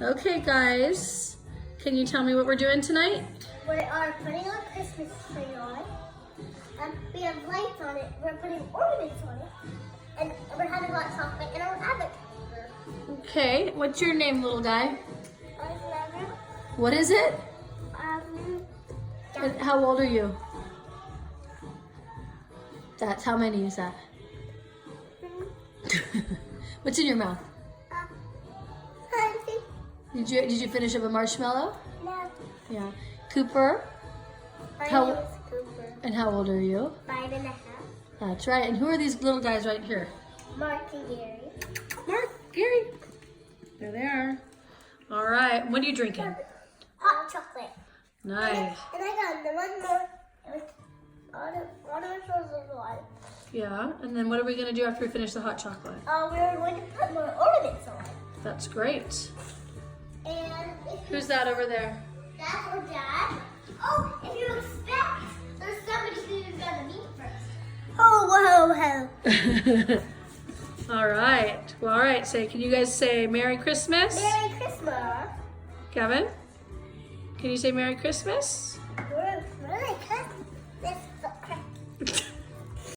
Okay, guys, can you tell me what we're doing tonight? We are putting our Christmas tree on. We have lights on it. We're putting ornaments on it. And we're having hot chocolate in our advent calendar. Okay, what's your name, little guy? Never, What is it? yeah. And how old are you? That's how many is that? What's in your mouth? Hunting. Did you finish up a marshmallow? No. Yeah. Cooper, My How- name is Cooper. and how old are you? 5.5. That's right. And who are these little guys right here? Mark and Gary. Mark, Gary. There they are. All right. What are you drinking? Hot chocolate. Nice. And I got the one more. It was all the was one. Yeah. And then what are we going to do after we finish the hot chocolate? We're going to put more ornaments on. That's great. And if you, Who's that over there? that's for Dad. Oh, if you expect, there's somebody who's gonna meet first. Oh, whoa, whoa. All right. Well, all right. Say, can you guys say Merry Christmas? Merry Christmas. Kevin, can you say Merry Christmas? Merry Christmas.